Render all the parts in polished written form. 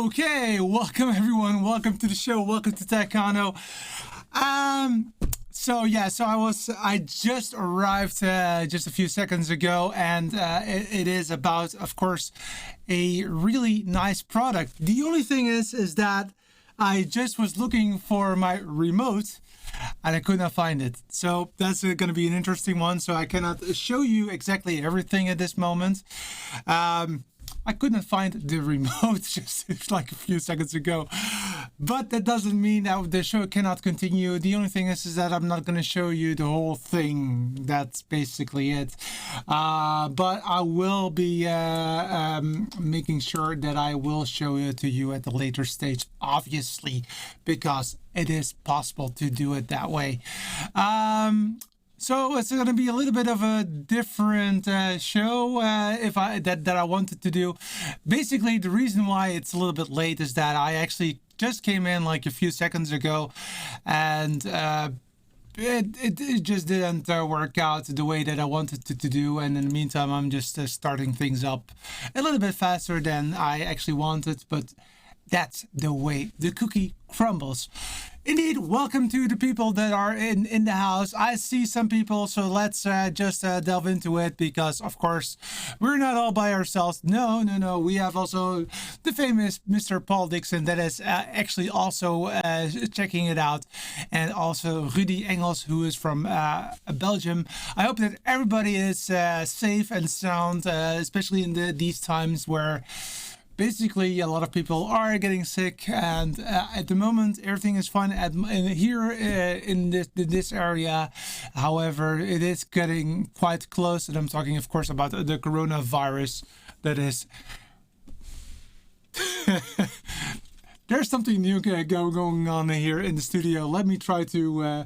Okay, welcome everyone. Welcome to the show. Welcome to Taekwondo. I just arrived just a few seconds ago, and it is about, of course, a really nice product. The only thing is that I just was looking for my remote and I could not find it. So that's going to be an interesting one. So I cannot show you exactly everything at this moment. I couldn't find the remote just like a few seconds ago, but that doesn't mean that the show cannot continue. The only thing is that I'm not going to show you the whole thing. That's basically it. But I will be making sure that I will show it to you at the later stage, obviously, because it is possible to do it that way. So it's going to be a little bit of a different show that I wanted to do. Basically, the reason why it's a little bit late is that I actually just came in like a few seconds ago, and it just didn't work out the way that I wanted to do. And in the meantime, I'm just starting things up a little bit faster than I actually wanted, but that's the way the cookie crumbles. Indeed, welcome to the people that are in the house. I see some people, so let's just delve into it, because, of course, we're not all by ourselves. No. We have also the famous Mr. Paul Dixon that is actually also checking it out, and also Rudy Engels, who is from Belgium. I hope that everybody is safe and sound, especially in these times where basically a lot of people are getting sick, and at the moment everything is fine here in this area. However, it is getting quite close, and I'm talking, of course, about the coronavirus. That is there's something new going on here in the studio. Let me try to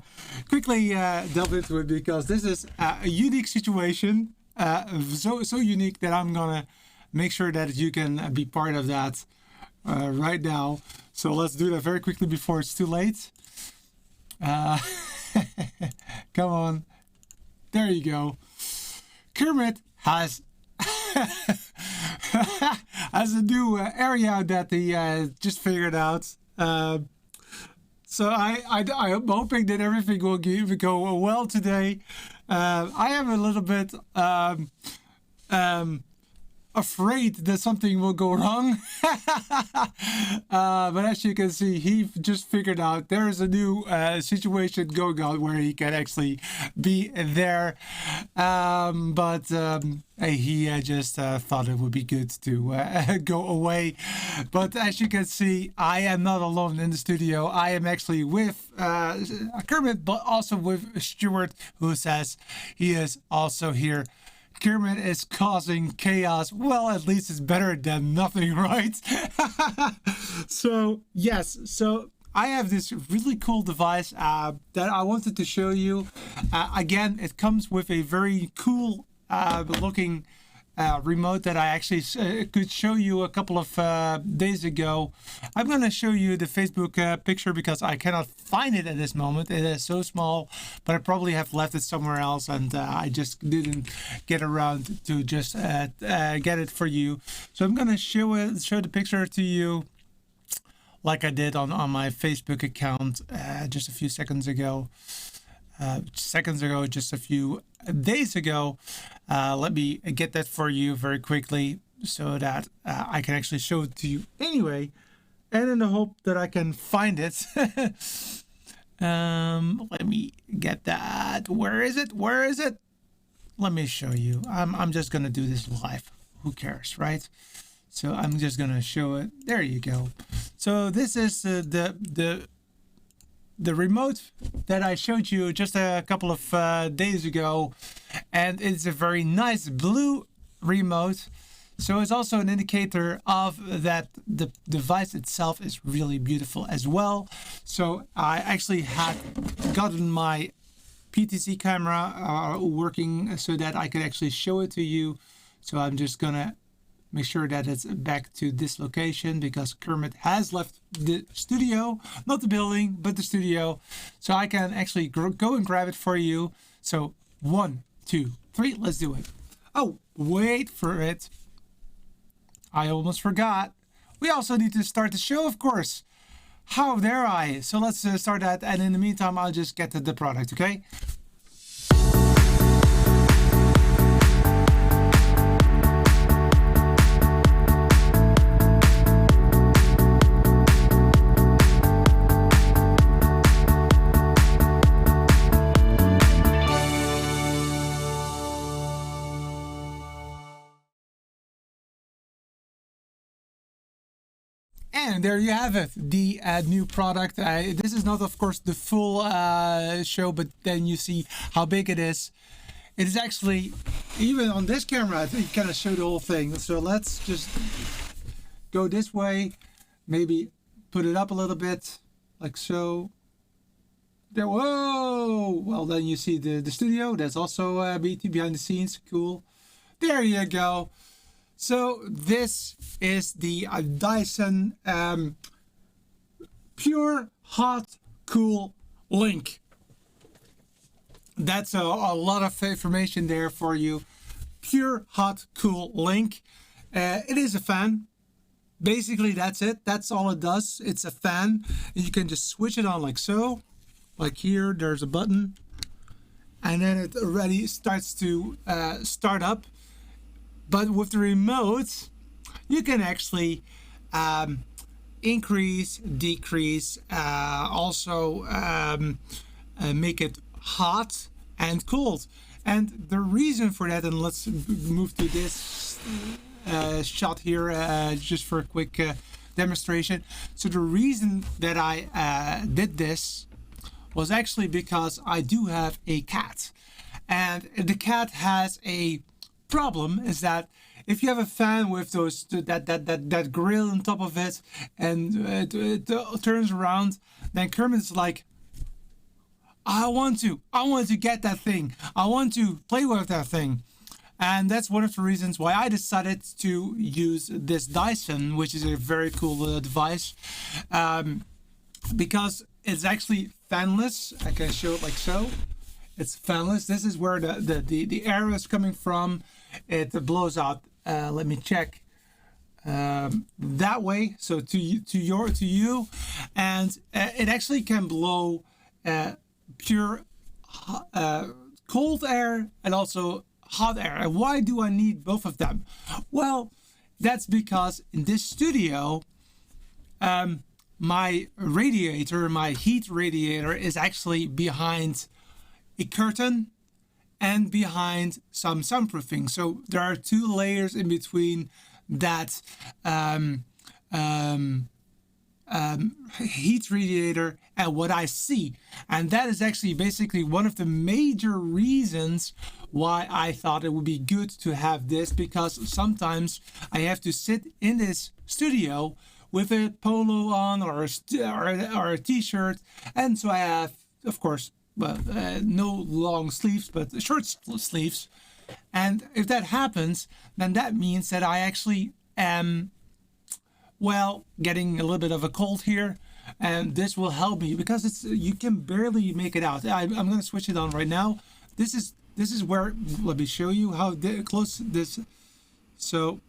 quickly delve into it, because this is a unique situation, so unique that I'm gonna make sure that you can be part of that right now. So let's do that very quickly before it's too late. Come on. There you go. Kermit has has a new area that he just figured out. So I'm hoping that everything will go well today. I am a little bit afraid that something will go wrong. But as you can see, he just figured out there is a new situation going on where he can actually be there. He just thought it would be good to go away. But as you can see, I am not alone in the studio. I am actually with Kermit, but also with Stuart, who says he is also here. Kermit is causing chaos. Well, at least it's better than nothing, right? So, yes. So I have this really cool device that I wanted to show you. Again, it comes with a very cool looking remote that I actually could show you a couple of days ago. I'm going to show you the Facebook picture because I cannot find it at this moment. It is so small, but I probably have left it somewhere else, and I just didn't get around to just get it for you. So I'm going to show the picture to you like I did on my Facebook account just a few seconds ago. Just a few days ago. Let me get that for you very quickly so that I can actually show it to you anyway, and in the hope that I can find it. Let me get that. Where is it? Let me show you. I'm just gonna do this live. Who cares, right? So I'm just gonna show it. There you go. So this is the remote that I showed you just a couple of days ago, and it's a very nice blue remote. So it's also an indicator of that the device itself is really beautiful as well. So I actually had gotten my PTZ camera working so that I could actually show it to you. So I'm just gonna make sure that it's back to this location, because Kermit has left the studio, not the building, but the studio. So I can actually go and grab it for you. So 1, 2, 3, let's do it. Oh, wait for it. I almost forgot. we also need to start the show, of course. How dare I? So let's start that, and in the meantime, I'll just get to the product, okay? And there you have it, the new product. This is not, of course, the full show, but then you see how big it is. It is actually, even on this camera, I think you kind of show the whole thing. So let's just go this way, maybe put it up a little bit, like so. There, whoa! Well, then you see the studio. That's also behind the scenes, cool. There you go. So this is the Dyson Pure Hot Cool Link. That's a lot of information there for you. Pure Hot Cool Link. It is a fan. Basically, that's it. That's all it does. It's a fan. And you can just switch it on like so. Like here, there's a button. And then it already starts to start up. But with the remote, you can actually increase, decrease, also make it hot and cold. And the reason for that, and let's move to this shot here just for a quick demonstration. So the reason that I did this was actually because I do have a cat. And the cat has a problem, is that if you have a fan with those that grill on top of it, and it turns around, then Kermit's like, I want to get that thing. I want to play with that thing. And that's one of the reasons why I decided to use this Dyson, which is a very cool device, because it's actually fanless. I can show it like so. It's fanless. This is where the air is coming from. It blows out. Let me check. That way. So to you, and it actually can blow pure cold air and also hot air. And why do I need both of them? Well, that's because in this studio, my radiator, my heat radiator, is actually behind a curtain and behind some soundproofing. So there are two layers in between that heat radiator and what I see. And that is actually basically one of the major reasons why I thought it would be good to have this, because sometimes I have to sit in this studio with a polo on or a t-shirt, and so I have, of course, no long sleeves, but short sleeves. And if that happens, then that means that I actually am, well, getting a little bit of a cold here, and this will help me because it's, you can barely make it out. I'm going to switch it on right now. This is where, let me show you how close this. So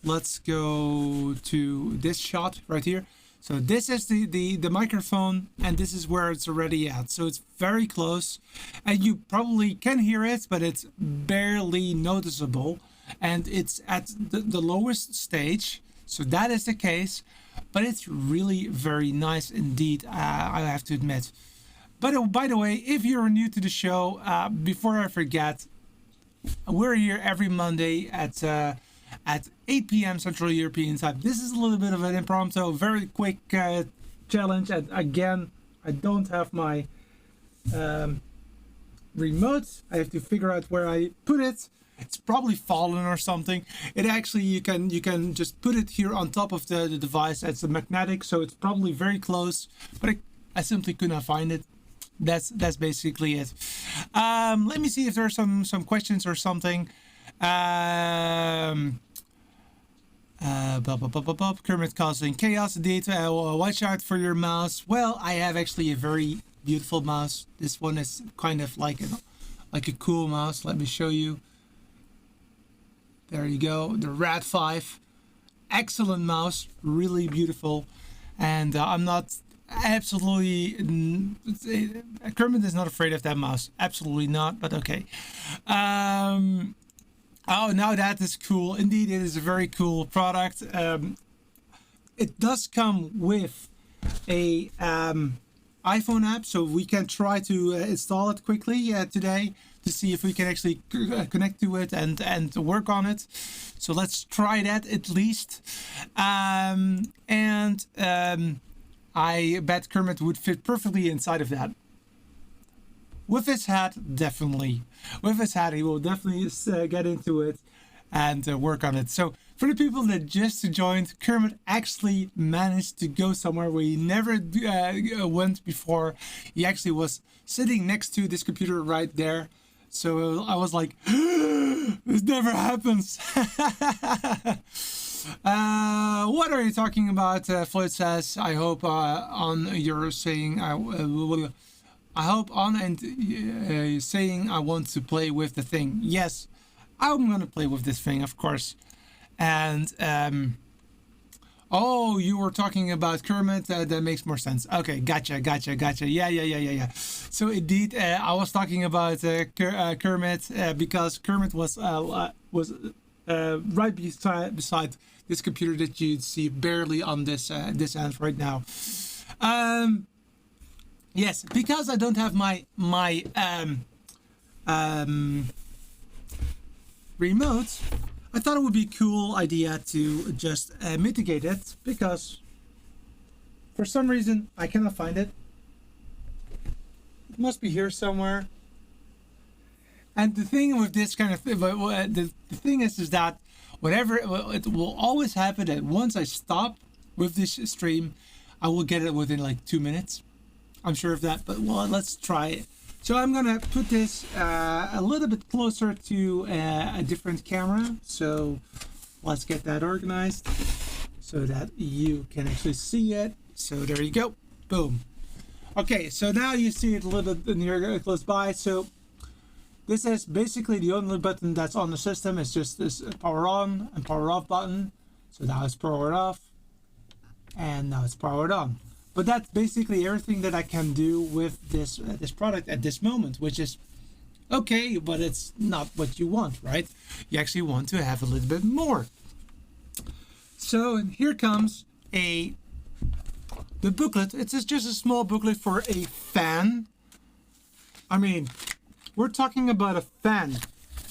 let's go to this shot right here. So this is the microphone, and this is where it's already at. So it's very close, and you probably can hear it, but it's barely noticeable, and it's at the lowest stage. So that is the case, but it's really very nice indeed, I have to admit. But by the way, if you're new to the show, before I forget, we're here every Monday at 8 p.m. Central European Time. This is a little bit of an impromptu, very quick challenge. And again, I don't have my remote. I have to figure out where I put it. It's probably fallen or something. It actually, you can just put it here on top of the device. It's a magnetic, so it's probably very close, but I simply could not find it. That's basically it. Let me see if there's some questions or something. Kermit causing chaos indeed. Watch out for your mouse. Well, I have actually a very beautiful mouse. This one is kind of like a cool mouse. Let me show you. There you go, the Rad 5. excellent mouse, really beautiful, and I'm not absolutely. Kermit is not afraid of that mouse, absolutely not. But okay. Oh, now that is cool. Indeed, it is a very cool product. It does come with a iPhone app, so we can try to install it quickly today to see if we can actually connect to it and work on it. So let's try that at least. I bet Kermit would fit perfectly inside of that. With his hat, definitely. With his hat, he will definitely get into it and work on it. So for the people that just joined, Kermit actually managed to go somewhere where he never went before. He actually was sitting next to this computer right there. So I was like, this never happens. What are you talking about? Floyd says, I hope on you're saying, I hope on and saying I want to play with the thing. Yes, I'm going to play with this thing, of course. And, oh, you were talking about Kermit. That makes more sense. Okay, gotcha. Yeah. So indeed, I was talking about Kermit because Kermit was right beside this computer that you see barely on this end right now. Yes, because I don't have my remote, I thought it would be a cool idea to just mitigate it, because for some reason I cannot find it. It must be here somewhere. And the thing with this kind of thing, the thing is that whatever, it will always happen that once I stop with this stream, I will get it within like 2 minutes. I'm sure of that, but well, let's try it. So I'm gonna put this a little bit closer to a different camera. So let's get that organized so that you can actually see it. So there you go, boom. Okay, so now you see it a little bit near close by. So this is basically the only button that's on the system. It's just this power on and power off button. So now it's powered off and now it's powered on. But that's basically everything that I can do with this this product at this moment, which is okay, but it's not what you want, right? You actually want to have a little bit more. So here comes the booklet. It's just a small booklet for a fan. I mean, we're talking about a fan,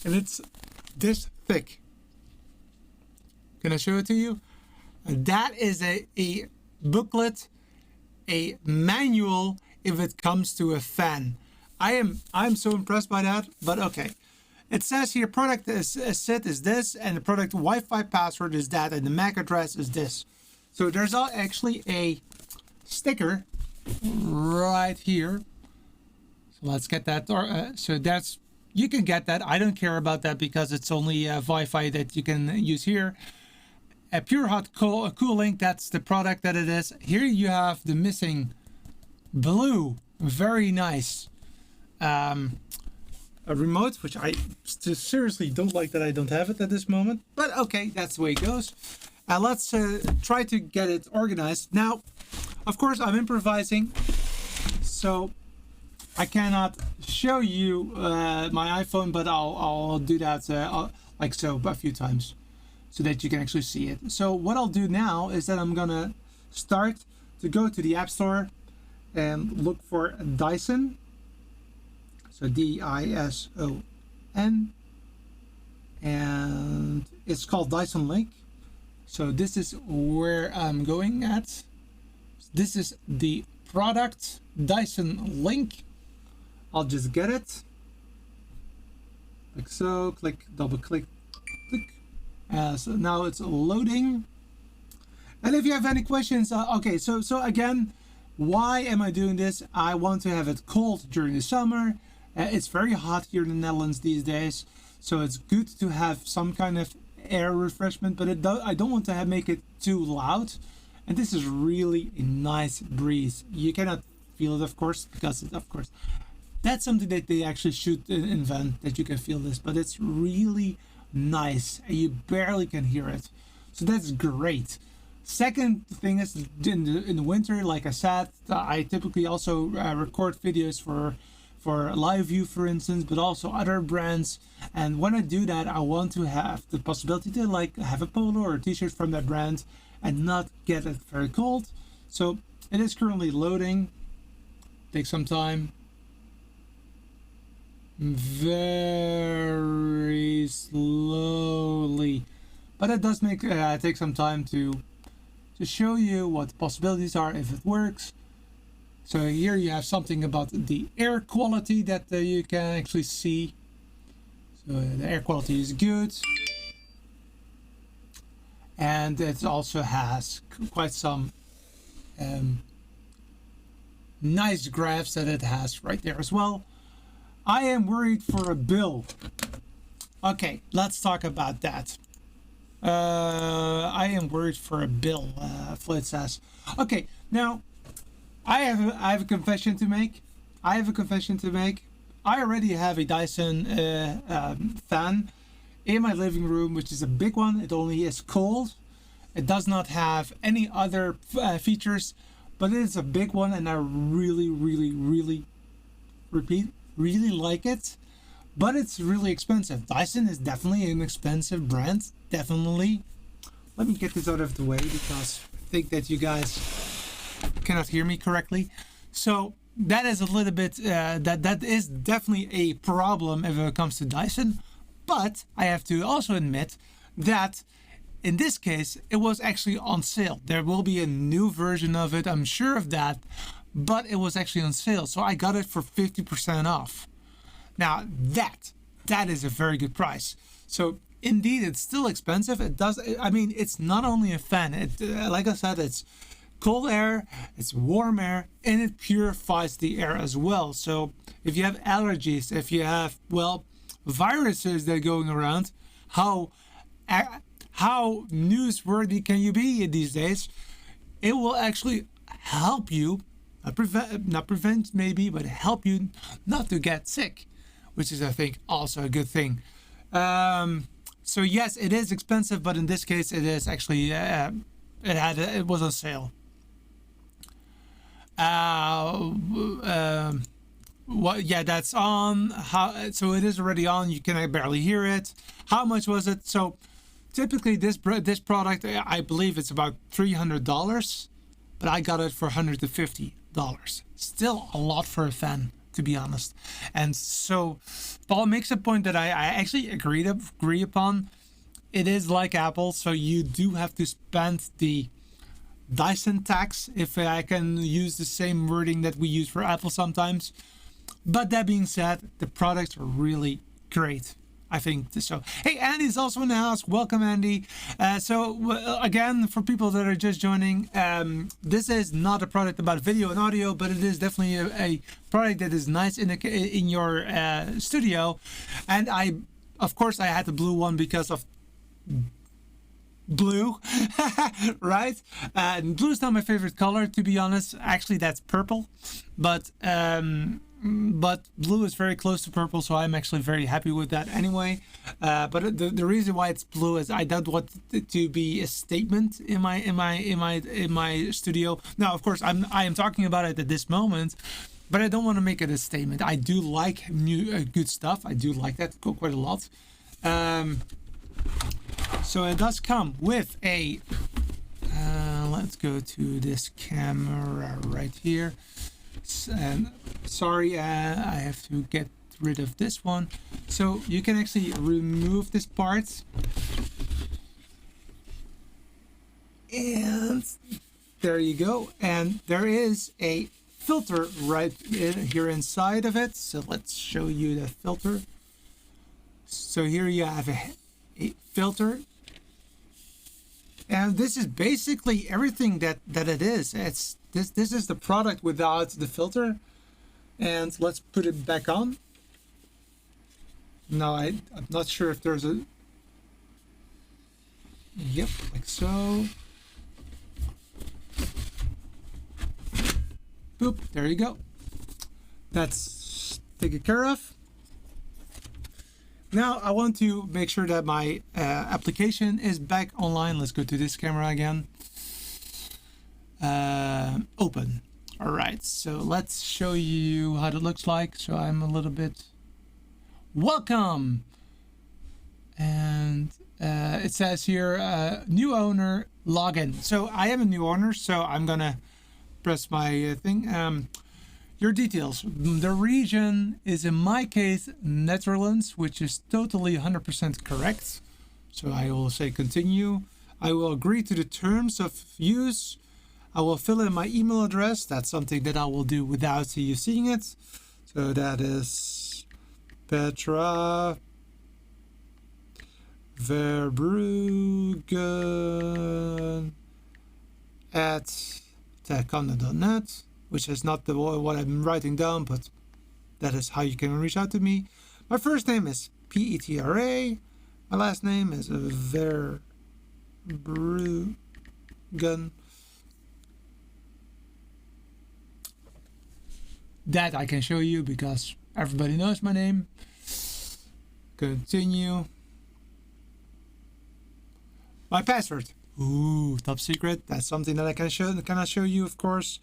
and it's this thick. Can I show it to you? That is a booklet, a manual if it comes to a fan. I'm so impressed by that, but okay. It says here product set is this, and the product Wi-Fi password is that, and the MAC address is this. So there's actually a sticker right here. So let's get that. So that's, you can get that. I don't care about that because it's only Wi-Fi that you can use here. A pure hot cooling, that's the product that it is. Here you have the missing blue, very nice a remote, which I seriously don't like that I don't have it at this moment, but okay, that's the way it goes. Let's try to get it organized. Now, of course, I'm improvising, so I cannot show you my iPhone, but I'll do that like so a few times, so that you can actually see it. So what I'll do now is that I'm gonna start to go to the App Store and look for Dyson. So Dyson, and it's called Dyson Link. So this is where I'm going at. This is the product Dyson Link. I'll just get it. Like so, click, double click, click. So now it's loading. And if you have any questions, okay, so again, why am I doing this? I want to have it cold during the summer. It's very hot here in the Netherlands these days, so it's good to have some kind of air refreshment, but I don't want to make it too loud. And this is really a nice breeze. You cannot feel it, of course, because that's something that they actually should invent, that you can feel this, but it's really nice and you barely can hear it. So that's great. Second thing is in the winter, like I said, I typically also record videos for Live View, for instance, but also other brands. And when I do that, I want to have the possibility to like have a polo or a t-shirt from that brand and not get it very cold. So it is currently loading. Takes some time. Very slowly, but it does make take some time to show you what the possibilities are if it works. So here you have something about the air quality that you can actually see. So the air quality is good, and it also has quite some nice graphs that it has right there as well. I am worried for a bill. Okay, let's talk about that. I am worried for a bill, Flit says. Okay, now I have a confession to make. I already have a Dyson fan in my living room, which is a big one. It only is cold. It does not have any other features, but it is a big one, and I really like it. But it's really expensive. Dyson is definitely an expensive brand. Definitely. Let me get this out of the way because I think that you guys cannot hear me correctly. So that is a little bit that is definitely a problem if it comes to Dyson. But I have to also admit that in this case it was actually on sale. There will be a new version of it, I'm sure of that, but it was actually on sale, so I got it for 50% off. Now that is a very good price. So indeed, it's still expensive. It's not only a fan. Like I said, it's cold air, it's warm air, and it purifies the air as well. So if you have allergies, if you have, well, viruses that are going around, how newsworthy can you be these days? It will actually help you, not prevent maybe, but help you not to get sick, which is, I think, also a good thing. So yes, it is expensive, but in this case, it is actually it was on sale. Yeah, that's on. So it is already on. You can barely hear it. How much was it? So typically this product, I believe it's about $300, but I got it for $150. Still a lot for a fan, to be honest. And so Paul makes a point that I actually agree upon. It is like Apple, so you do have to spend the Dyson tax, if I can use the same wording that we use for Apple sometimes. But that being said, the products are really great, I think so. Hey, Andy's also in the house. Welcome, Andy. Again, for people that are just joining, this is not a product about video and audio, but it is definitely a product that is nice in your studio. And of course, I had the blue one because of blue, right? Blue is not my favorite color, to be honest. Actually, that's purple, but blue is very close to purple, so I'm actually very happy with that anyway. But the reason why it's blue is I don't want it to be a statement in my studio. Now, of course, I am talking about it at this moment, but I don't want to make it a statement. I do like new good stuff. I do like that quite a lot. So it does come with a. Let's go to this camera right here. And sorry, I have to get rid of this one. So you can actually remove this part, and there you go. And there is a filter right here inside of it. So let's show you the filter. So here you have a filter, and this is basically everything that it is. This is the product without the filter. And let's put it back on. Now I'm not sure if there's a. Yep, like so. Boop, there you go. That's taken care of. Now I want to make sure that my application is back online. Let's go to this camera again. Open. All right, so let's show you how it looks like. So I'm a little bit welcome, and it says here new owner login. So I am a new owner, so I'm gonna press my thing. Your details. The region is in my case Netherlands, which is totally 100% correct. So I will say continue. I will agree to the terms of use. I will fill in my email address. That's something that I will do without you seeing it. So that is Petra Verbruggen at techcontent.net, which is not what I'm writing down, but that is how you can reach out to me. My first name is Petra. My last name is Verbruggen. That I can show you because everybody knows my name. Continue. My password. Ooh, top secret. That's something that I cannot show you, of course.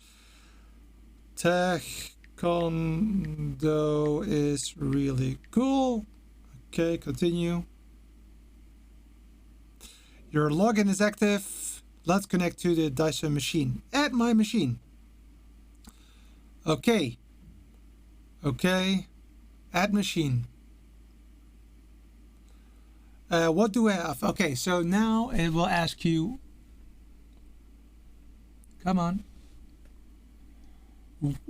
Taekwondo is really cool. Okay, continue. Your login is active. Let's connect to the Dyson machine. Add my machine. Okay. Okay. Add machine. What do I have? Okay, so now it will ask you. Come on.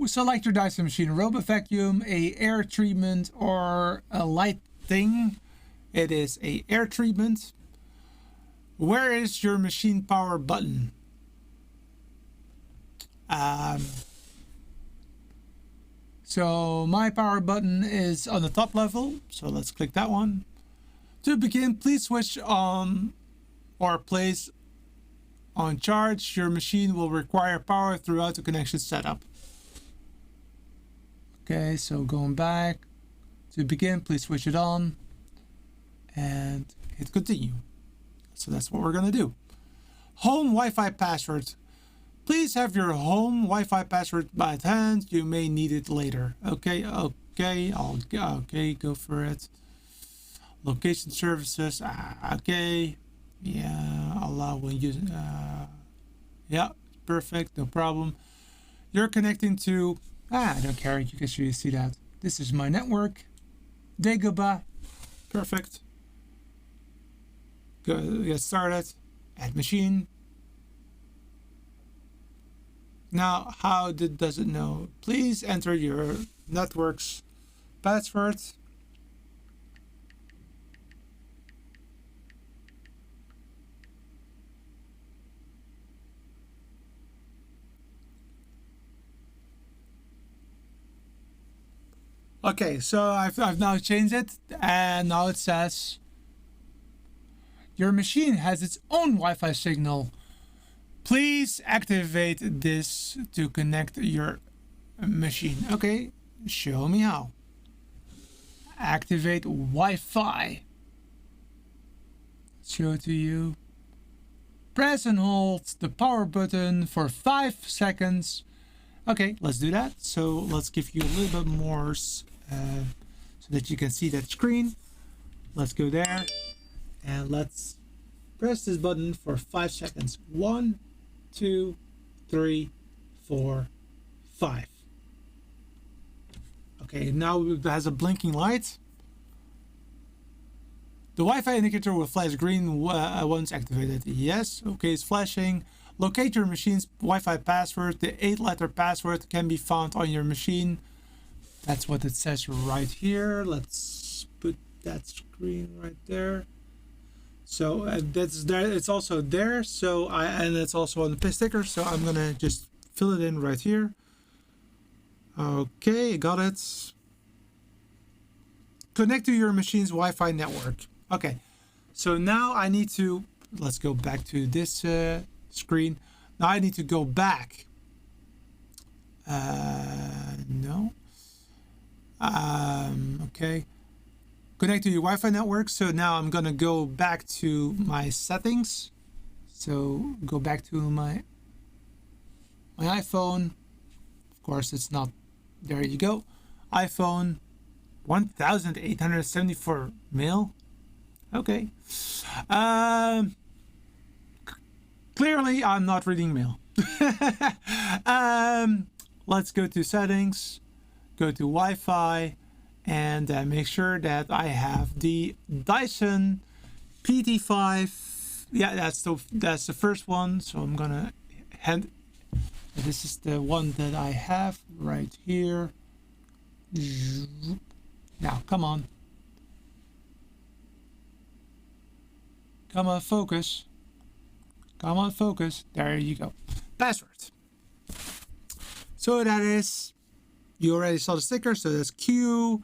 Select your Dyson machine, a robot vacuum, a air treatment, or a light thing. It is a air treatment. Where is your machine power button? So my power button is on the top level. So let's click that one. To begin, please switch on or place on charge. Your machine will require power throughout the connection setup. Okay, so going back. To begin, please switch it on and hit continue. So that's what we're gonna do. Home Wi-Fi password. Please have your home Wi-Fi password by hand. You may need it later. Okay, go for it. Location services. Okay. Yeah, allow when you. Yeah, perfect. No problem. You're connecting to. I don't care. You can see that. This is my network. Dagobah. Perfect. Go get started. Add machine. Now, how does it know? Please enter your network's password. Okay, so I've now changed it, and now it says your machine has its own Wi-Fi signal. Please activate this to connect your machine. Okay, show me how. Activate Wi-Fi. Show it to you. Press and hold the power button for 5 seconds. Okay, let's do that. So let's give you a little bit more so that you can see that screen. Let's go there and let's press this button for 5 seconds. 1, 2, 3, 4, 5. Okay, now it has a blinking light. The Wi-Fi indicator will flash green once activated. Yes, okay, it's flashing. Locate your machine's Wi-Fi password. The 8-letter password can be found on your machine. That's what it says right here. Let's put that screen right there. So that's there. It's also there. So and it's also on the sticker. So I'm gonna just fill it in right here. Okay, got it. Connect to your machine's Wi-Fi network. Okay, so now I need to. Let's go back to this screen. Now I need to go back. No. Okay. connect to your Wi-Fi network. So now I'm gonna go back to my settings. So go back to my iPhone. Of course, it's not. There you go. iPhone 1874 mil. Okay. Clearly, I'm not reading mail. Let's go to settings, go to Wi-Fi, and make sure that I have the Dyson PT5. Yeah, that's the first one. So I'm gonna hand. This is the one that I have right here. Now, come on. Come on, focus. Come on, focus. There you go. Password. So that is, you already saw the sticker, so that's Q,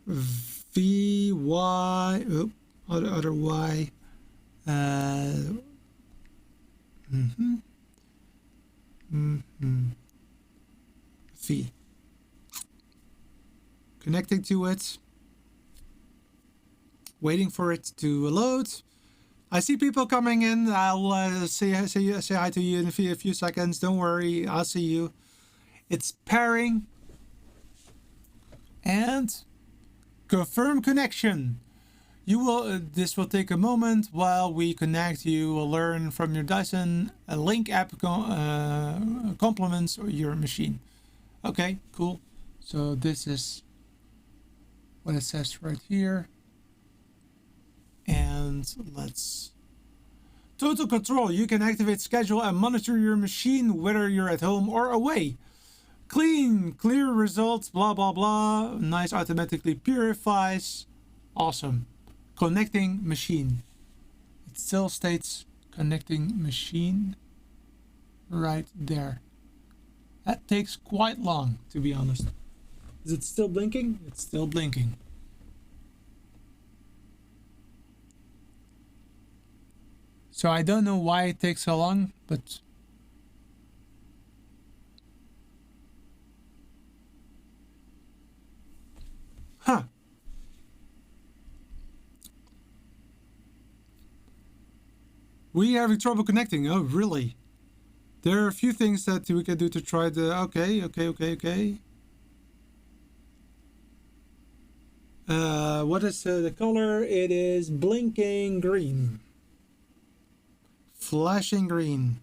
V, Y, other Y. V. Connecting to it. Waiting for it to load. I see people coming in. I'll say hi to you in a few seconds. Don't worry, I'll see you. It's pairing and confirm connection. You will. This will take a moment while we connect. You will learn from your Dyson Link app complements your machine. Okay, cool. So this is what it says right here. And let's total control. You can activate, schedule, and monitor your machine whether you're at home or away. Clear results, blah blah blah. Nice, automatically purifies. Awesome. Connecting machine. It still states connecting machine right there. That takes quite long, to be honest. Is it still blinking? It's still blinking. So I don't know why it takes so long, but huh. We are having trouble connecting. Oh, really? There are a few things that we can do to try the... Okay. What is the color? It is blinking green. Flashing green.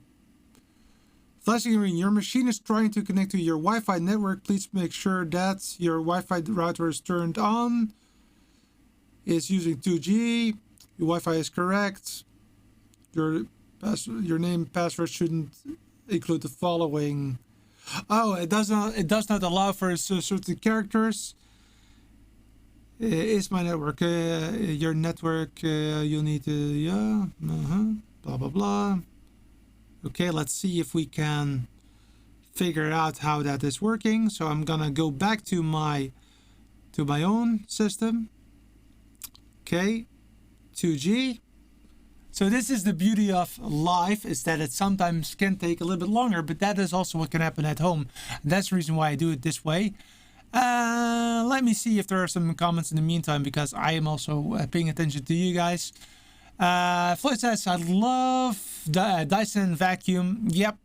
Flashing green. Your machine is trying to connect to your Wi-Fi network. Please make sure that your Wi-Fi router is turned on. It's using 2G. Your Wi-Fi is correct. Your name password shouldn't include the following. Oh, it does not allow for certain characters. Is my network your network? You'll need to blah blah blah. Okay, let's see if we can figure out how that is working. So I'm gonna go back to my own system. Okay, 2G. So this is the beauty of live, is that it sometimes can take a little bit longer, but that is also what can happen at home. And that's the reason why I do it this way. Let me see if there are some comments in the meantime, because I am also paying attention to you guys. Floyd says, I love the Dyson vacuum. Yep,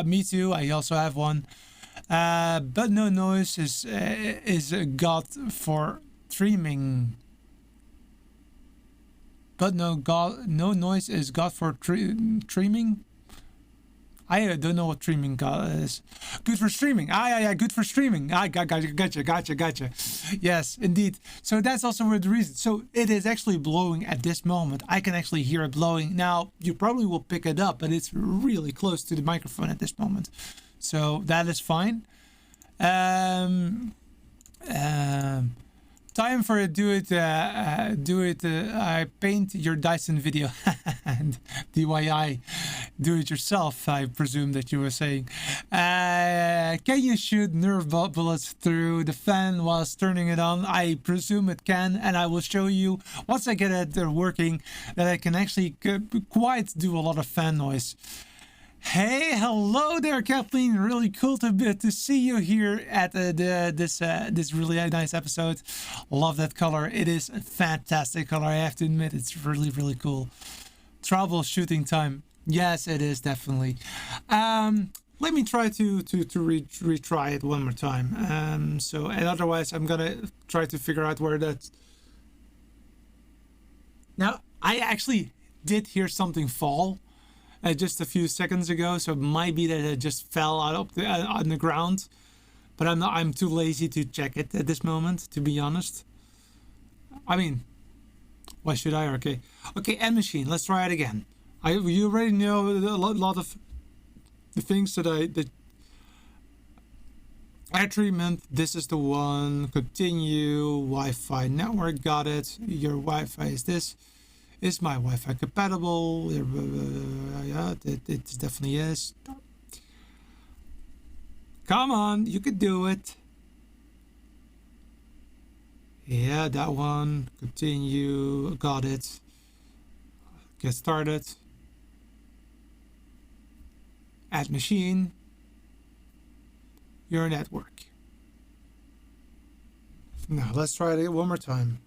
me too. I also have one. But no noise is a god for streaming. But no noise is god for streaming. I don't know what streaming is. Good for streaming. Yeah, good for streaming. Gotcha. Yes, indeed. So that's also the reason. So it is actually blowing at this moment. I can actually hear it blowing. Now, you probably will pick it up, but it's really close to the microphone at this moment. So that is fine. Time for a I paint your Dyson video and DIY, do it yourself, I presume that you were saying. Can you shoot nerve bullets through the fan whilst turning it on? I presume it can, and I will show you once I get it working that I can actually quite do a lot of fan noise. Hey, hello there, Kathleen. Really cool to see you here at this really nice episode. Love that color. It is a fantastic color. I have to admit, it's really cool. Troubleshooting time. Yes, it is definitely. Let me try to retry it one more time. So, and otherwise, I'm gonna try to figure out where that. Now, I actually did hear something fall just a few seconds ago, so it might be that it just fell out of on the ground. But I'm too lazy to check it at this moment, to be honest. I mean, why should I? Okay, end machine. Let's try it again. You already know a lot of the things that air treatment. This is the one. Continue. Wi-Fi network. Got it. Your Wi-Fi is this. Is my Wi-Fi compatible? Yeah, it definitely is. Come on, you could do it. Yeah, that one. Continue. Got it. Get started. Add machine. Your network. Now let's try it one more time.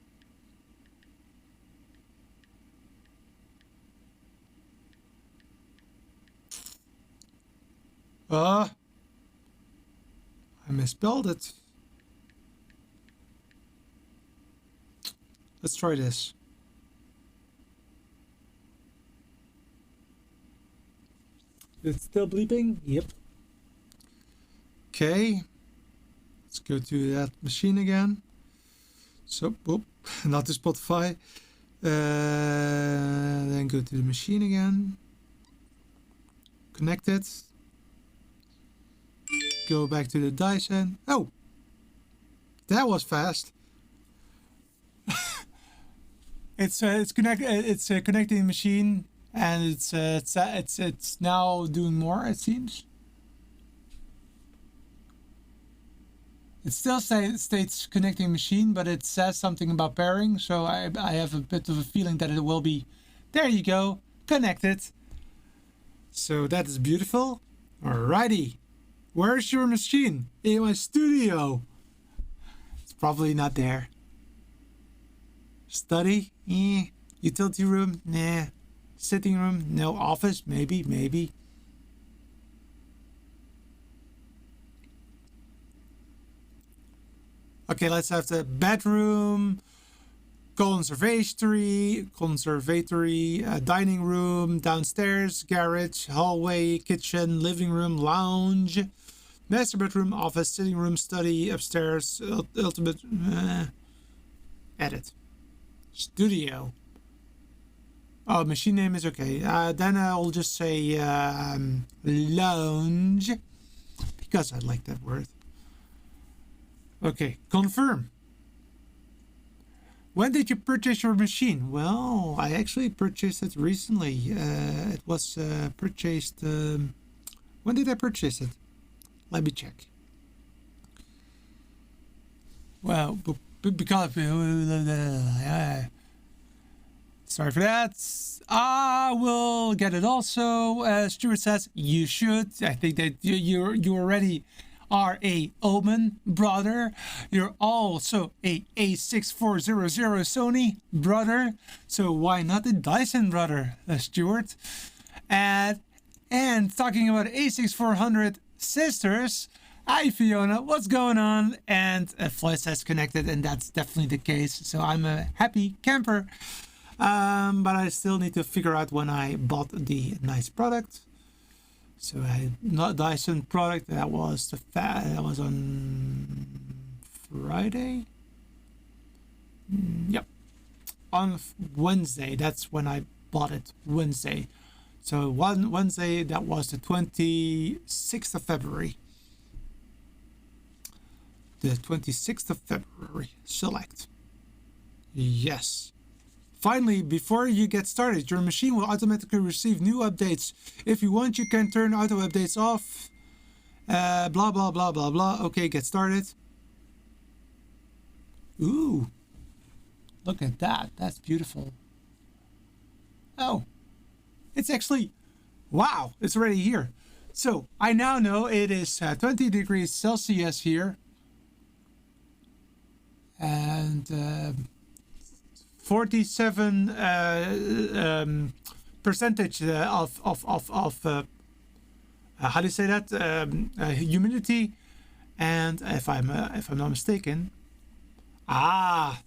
I misspelled it. Let's try this. It's still bleeping? Yep. Okay. Let's go to that machine again. So, not to Spotify. Then go to the machine again. Connect it. Go back to the Dyson. Oh, that was fast. It's connecting the machine, and it's now doing more. It seems. It still states connecting machine, but it says something about pairing. So I have a bit of a feeling that it will be. There you go, connected. So that is beautiful. Alrighty. Where's your machine? In my studio. It's probably not there. Study? Utility room? Nah. Sitting room? No. Office? Maybe. Okay, let's have the bedroom, conservatory, dining room, downstairs, garage, hallway, kitchen, living room, lounge, master bedroom, office, sitting room, study, upstairs, ultimate, edit, studio. Oh, machine name is okay. Then I'll just say lounge, because I like that word. Okay, confirm. When did you purchase your machine? Well, I actually purchased it recently. It was purchased. When did I purchase it? Let me check. Well, because sorry for that. I will get it also. Stuart says you should. I think that you already are a Omen brother. You're also a A6400 Sony brother. So why not a Dyson brother, Stuart? And talking about A6400 sisters, hi Fiona, what's going on? And Floyd says connected, and that's definitely the case. So I'm a happy camper. But I still need to figure out when I bought the nice product. So I not Dyson product that was that was on Friday. Yep, on Wednesday. That's when I bought it. Wednesday. So one Wednesday, that was the 26th of February. The 26th of February. Select. Yes. Finally, before you get started, your machine will automatically receive new updates. If you want, you can turn auto updates off. Blah, blah, blah, blah, blah. Okay, get started. Ooh. Look at that. That's beautiful. Oh. It's actually Wow, it's already here. So I now know it is 20 degrees Celsius here, and 47 percentage of how do you say that, humidity. And if I'm not mistaken, now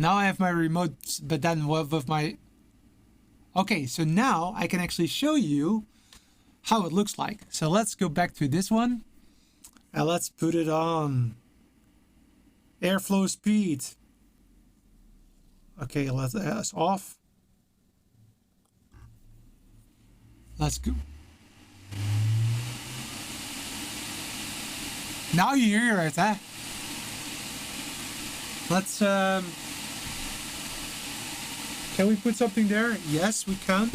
I have my remote, but then with my, okay, so now I can actually show you how it looks like. So let's go back to this one and let's put it on airflow speed. Okay, that's off. Let's go. Now you hear it, huh? Let's can we put something there? Yes, we can.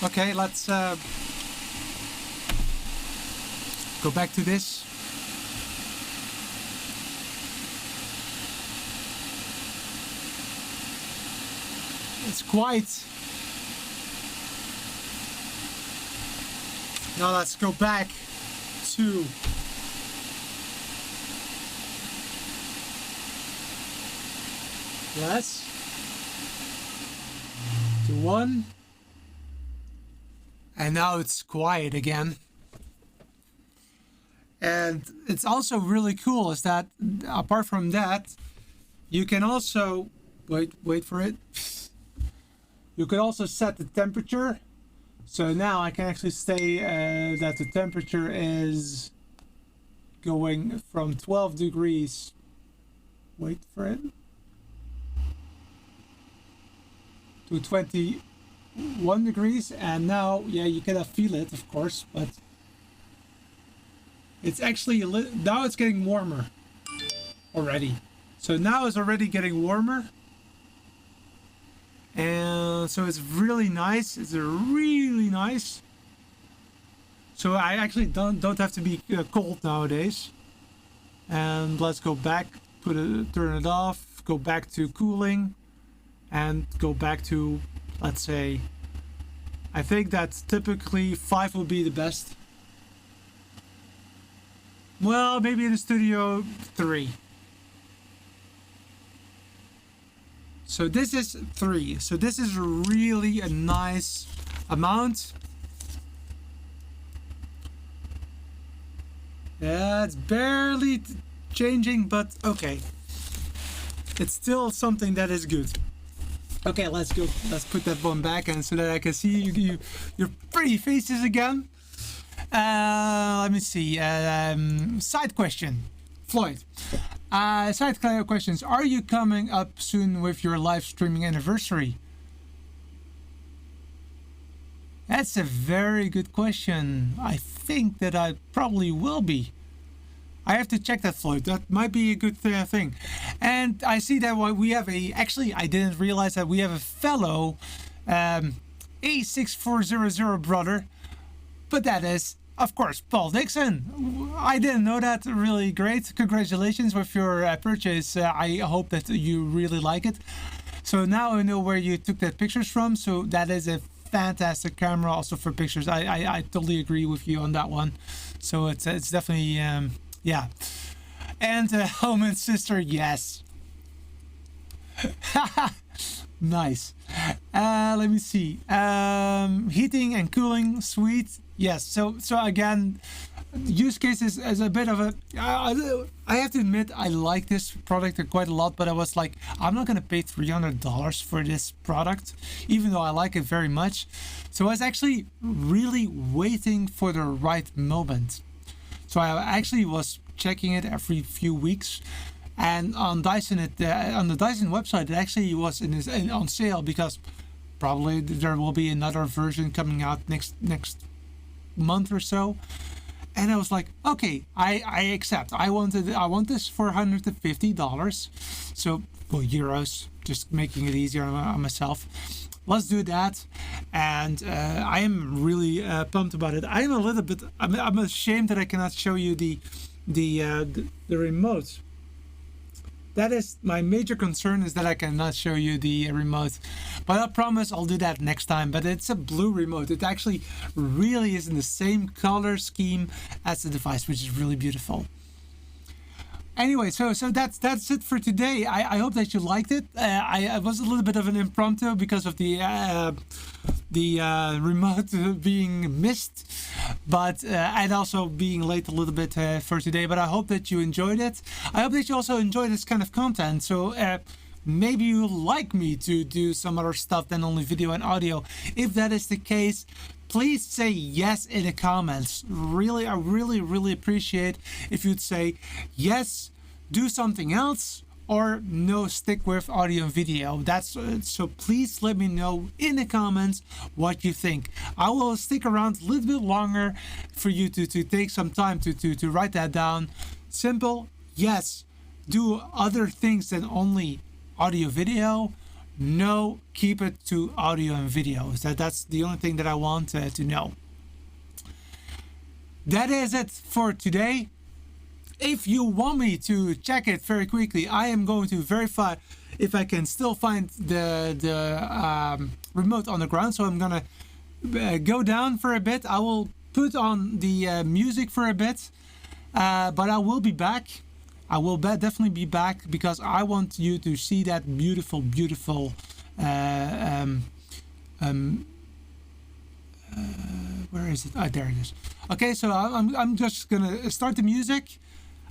Okay, let's go back to this. It's quite. Now let's go back to yes, to 1, and now it's quiet again. And it's also really cool is that apart from that, you can also wait for it. You can also set the temperature. So now I can actually say that the temperature is going from 12 degrees. Wait for it. To 21 degrees. And now, yeah, you cannot feel it, of course, but it's actually now it's getting warmer already. So now it's already getting warmer. And so it's really nice. It's really nice. So I actually don't have to be cold nowadays. And let's go back, turn it off, go back to cooling, and go back to, let's say, I think that typically 5 would be the best. Well, maybe in the studio 3. So this is 3. So this is really a nice amount. Yeah, it's barely changing, but okay. It's still something that is good. Okay, let's go. Let's put that one back, and so that I can see your pretty faces again. Let me see. Side question, Floyd. Side questions. Are you coming up soon with your live streaming anniversary? That's a very good question. I think that I probably will be. I have to check that, Floyd. That might be a good thing. And I see that we have actually, I didn't realize that we have a fellow A6400 brother, but that is, of course, Paul Dixon. I didn't know that. Really great. Congratulations with your purchase. I hope that you really like it. So now I know where you took that pictures from. So that is a fantastic camera also for pictures. I totally agree with you on that one. So it's definitely, yeah. And home and sister, yes. Nice. Let me see. Heating and cooling, sweet. Yes. So again, use cases as a bit of a. I have to admit, I like this product quite a lot, but I was like, I'm not gonna pay $300 for this product, even though I like it very much. So I was actually really waiting for the right moment. So I actually was checking it every few weeks. And on Dyson, on the Dyson website, it actually was on sale because probably there will be another version coming out next month or so. And I was like, okay, I accept. I want this for $150. So, well, euros, just making it easier on myself. Let's do that. And I am really pumped about it. I'm a little bit. I'm ashamed that I cannot show you the remote. That is my major concern, is that I cannot show you the remote. But I promise I'll do that next time. But it's a blue remote. It actually really is in the same color scheme as the device, which is really beautiful. Anyway, so that's it for today. I hope that you liked it. I was a little bit of an impromptu because of the remote being missed, but and also being late a little bit for today. But I hope that you enjoyed it. I hope that you also enjoy this kind of content. So maybe you like me to do some other stuff than only video and audio. If that is the case, please say yes in the comments. Really, I really appreciate if you'd say yes, do something else, or no, stick with audio and video. That's so please let me know in the comments what you think. I will stick around a little bit longer for you to take some time to write that down. Simple, yes, do other things than only audio video. No, keep it to audio and video. That's the only thing that I want to know. That is it for today. If you want me to check it very quickly, I am going to verify if I can still find the remote on the ground. So I'm gonna go down for a bit. I will put on the music for a bit, but I will be back. I will definitely be back because I want you to see that beautiful where is it? There it is. Okay, so I'm just gonna start the music.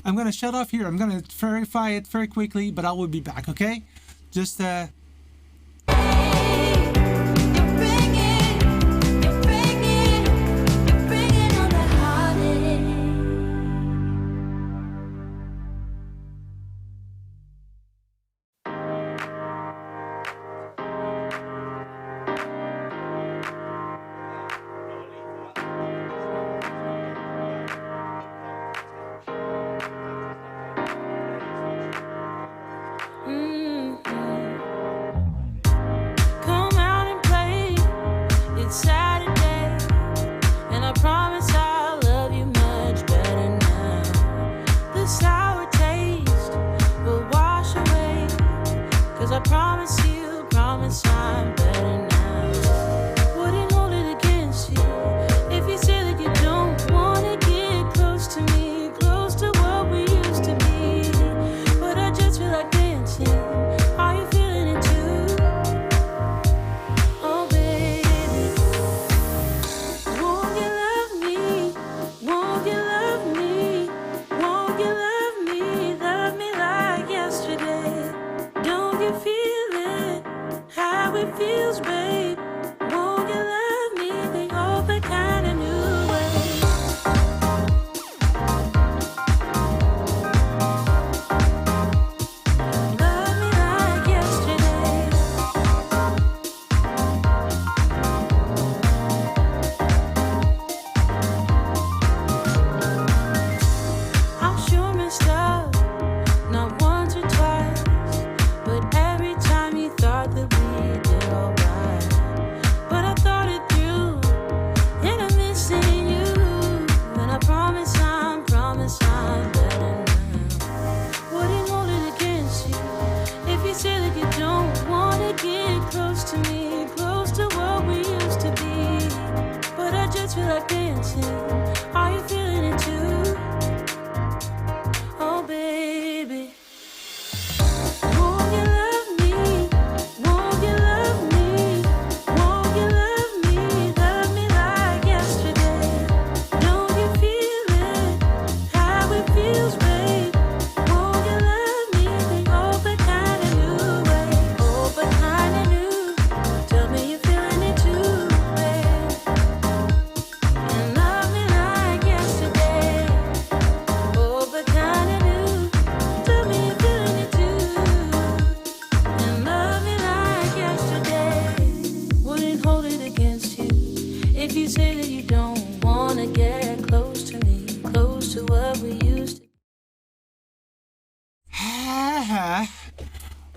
I'm gonna shut off here. I'm gonna verify it very quickly, but I will be back. Okay, just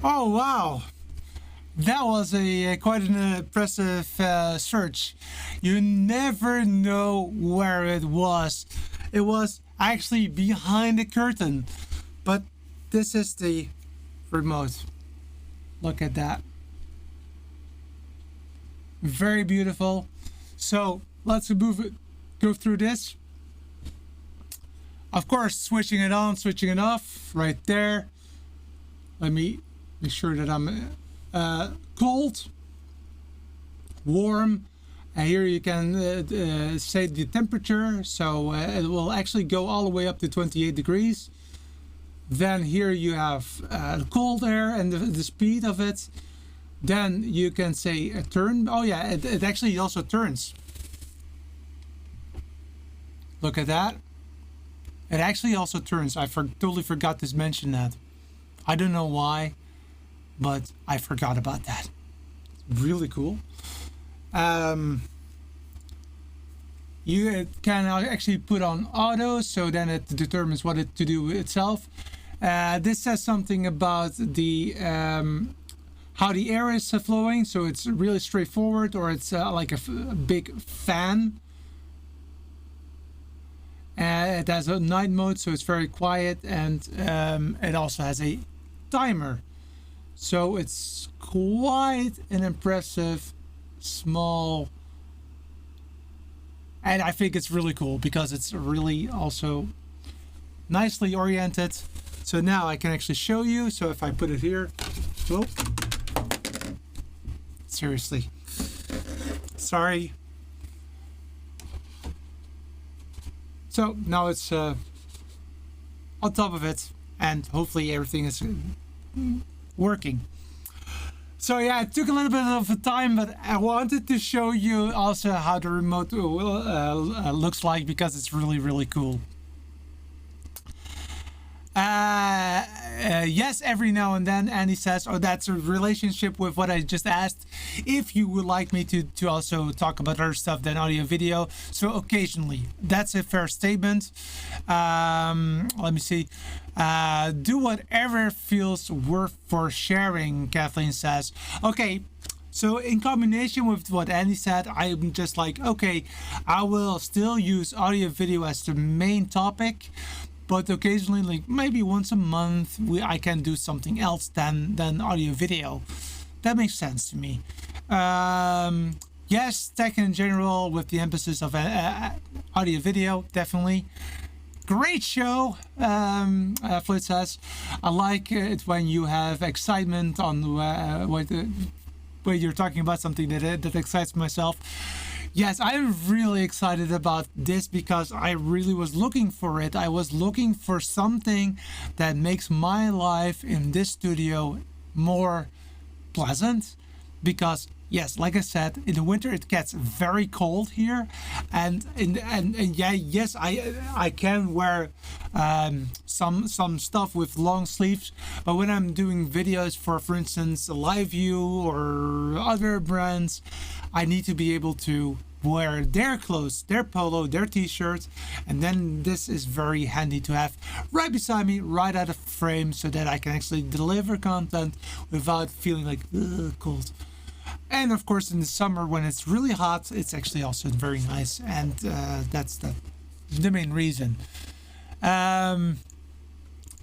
oh wow, that was a quite an impressive search. You never know where it was. It was actually behind the curtain, but this is the remote. Look at that. Very beautiful. So let's go through this. Of course, switching it on, switching it off, right there. Let me make sure that I'm cold, warm. And here you can set the temperature, so it will actually go all the way up to 28 degrees. Then here you have cold air and the speed of it. Then you can say a turn. Oh yeah, it actually also turns. Look at that. It actually also turns. I totally forgot to mention that. I don't know why, but I forgot about that. Really cool. You can actually put on auto, so then it determines what it to do itself. This says something about the how the air is flowing, so it's really straightforward, or it's like a big fan. It has a night mode, so it's very quiet, and it also has a timer. So it's quite an impressive small, and I think it's really cool because it's really also nicely oriented. So now I can actually show you. So if I put it here, whoop, seriously, sorry. So now it's on top of it, and hopefully everything is working. So yeah, it took a little bit of a time, but I wanted to show you also how the remote looks like, because it's really, really cool. Yes, every now and then Andy says, oh, that's a relationship with what I just asked, if you would like me to also talk about other stuff than audio video. So occasionally, that's a fair statement. Let me see. Do whatever feels worth for sharing, Kathleen says. Okay, so in combination with what Andy said, I'm just like, okay, I will still use audio video as the main topic, but occasionally, like maybe once a month, I can do something else than audio video. That makes sense to me. Yes, tech in general with the emphasis of audio video, definitely. Great show, Floyd says. I like it when you have excitement on when you're talking about something that excites myself. Yes, I'm really excited about this because I really was looking for it. I was looking for something that makes my life in this studio more pleasant, because yes, like I said, in the winter it gets very cold here, and yeah, yes, I can wear some stuff with long sleeves, but when I'm doing videos for instance Live View or other brands, I need to be able to wear their clothes, their polo, their t-shirts, and then this is very handy to have right beside me, right out of frame, so that I can actually deliver content without feeling like cold. And of course in the summer when it's really hot, it's actually also very nice, and that's the main reason.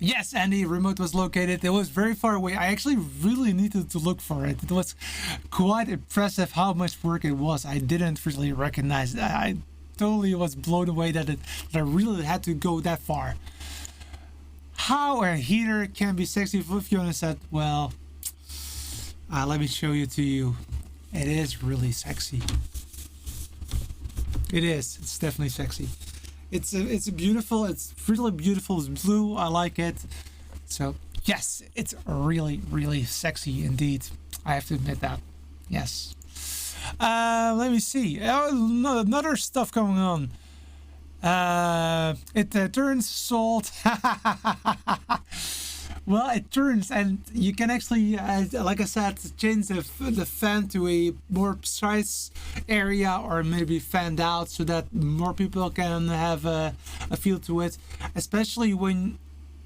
Yes, Andy, remote was located. It was very far away. I actually really needed to look for it. It was quite impressive how much work it was. I didn't really recognize it. I totally was blown away that I really had to go that far. How a heater can be sexy. Fiona said, well, let me show you to you. It is really sexy. It is. It's definitely sexy. It's beautiful. It's really beautiful. It's blue. I like it. So yes, it's really, really sexy indeed. I have to admit that. Yes. Let me see. Another stuff going on. It turns salt. Well, it turns, and you can actually, like I said, change the fan to a more precise area, or maybe fanned out, so that more people can have a feel to it. Especially when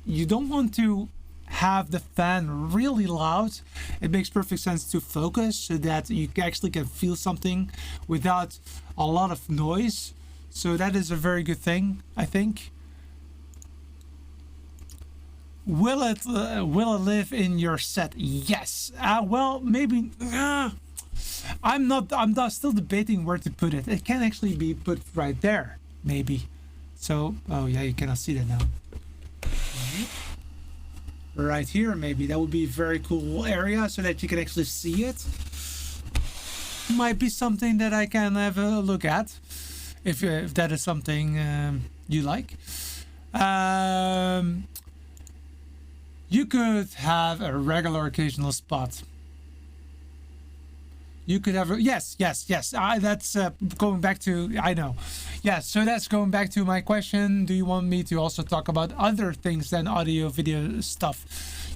you don't want to have the fan really loud. It makes perfect sense to focus so that you actually can feel something without a lot of noise. So that is a very good thing, I think. will it live in your set? Yes. Well, maybe. I'm still debating where to put it. It can actually be put right there, maybe. So, oh yeah, you cannot see that now. Right here, maybe that would be a very cool area so that you can actually see it. Might be something that I can have a look at, if that is something you like. You could have a regular occasional spot. You could have yes. That's going back to, I know. Yes, so that's going back to my question. Do you want me to also talk about other things than audio video stuff?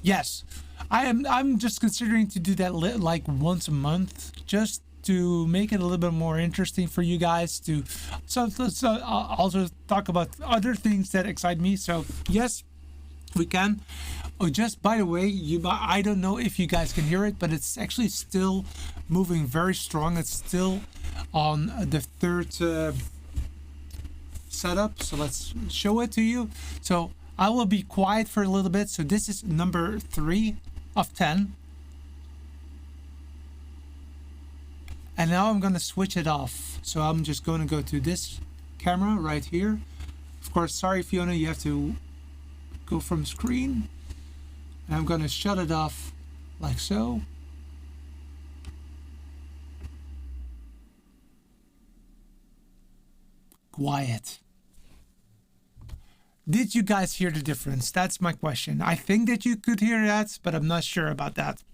Yes. I'm just considering to do that like once a month, just to make it a little bit more interesting for you guys to also talk about other things that excite me. So yes, we can. Oh, just by the way, I don't know if you guys can hear it, but it's actually still moving very strong. It's still on the third setup. So let's show it to you. So I will be quiet for a little bit. So this is number 3 of 10. And now I'm going to switch it off. So I'm just going to go to this camera right here. Of course, sorry, Fiona, you have to go from screen. And I'm going to shut it off like so. Quiet. Did you guys hear the difference? That's my question. I think that you could hear that, but I'm not sure about that.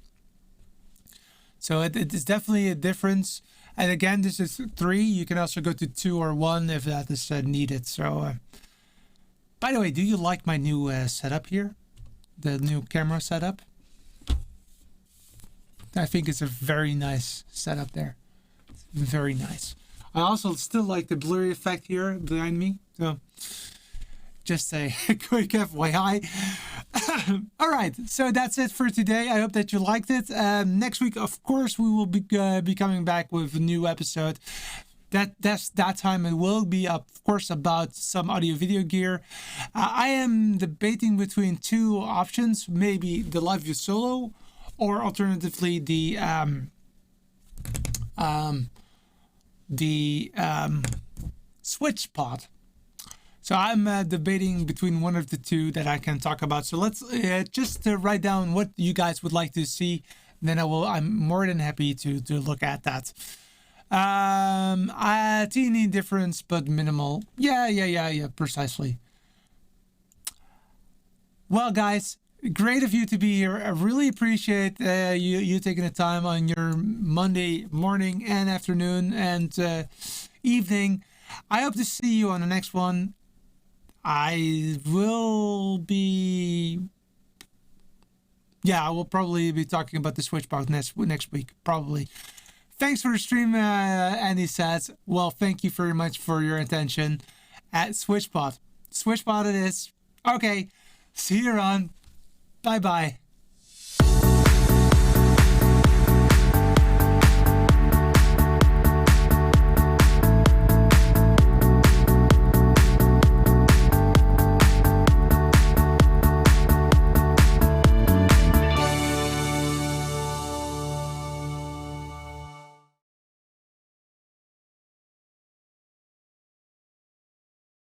So it is definitely a difference. And again, this is 3. You can also go to 2 or 1 if that is needed. So, by the way, do you like my new setup here? The new camera setup? I think it's a very nice setup there. Very nice. I also still like the blurry effect here behind me. So, just a quick FYI. All right, so that's it for today. I hope that you liked it. Next week, of course, we will be coming back with a new episode. That time it will be, of course, about some audio video gear. I am debating between 2 options, maybe the Live View Solo, or alternatively the Switch Pod. So I'm debating between one of the 2 that I can talk about. So let's just write down what you guys would like to see. Then I'm more than happy to look at that. A teeny difference, but minimal. Yeah, precisely. Well, guys, great of you to be here. I really appreciate you taking the time on your Monday morning and afternoon and evening. I hope to see you on the next one. I will probably be talking about the Switch Pod next week, probably. Thanks for the stream, Andy says. Well, thank you very much for your attention at SwitchPod. SwitchPod it is. Okay, see you around. Bye-bye.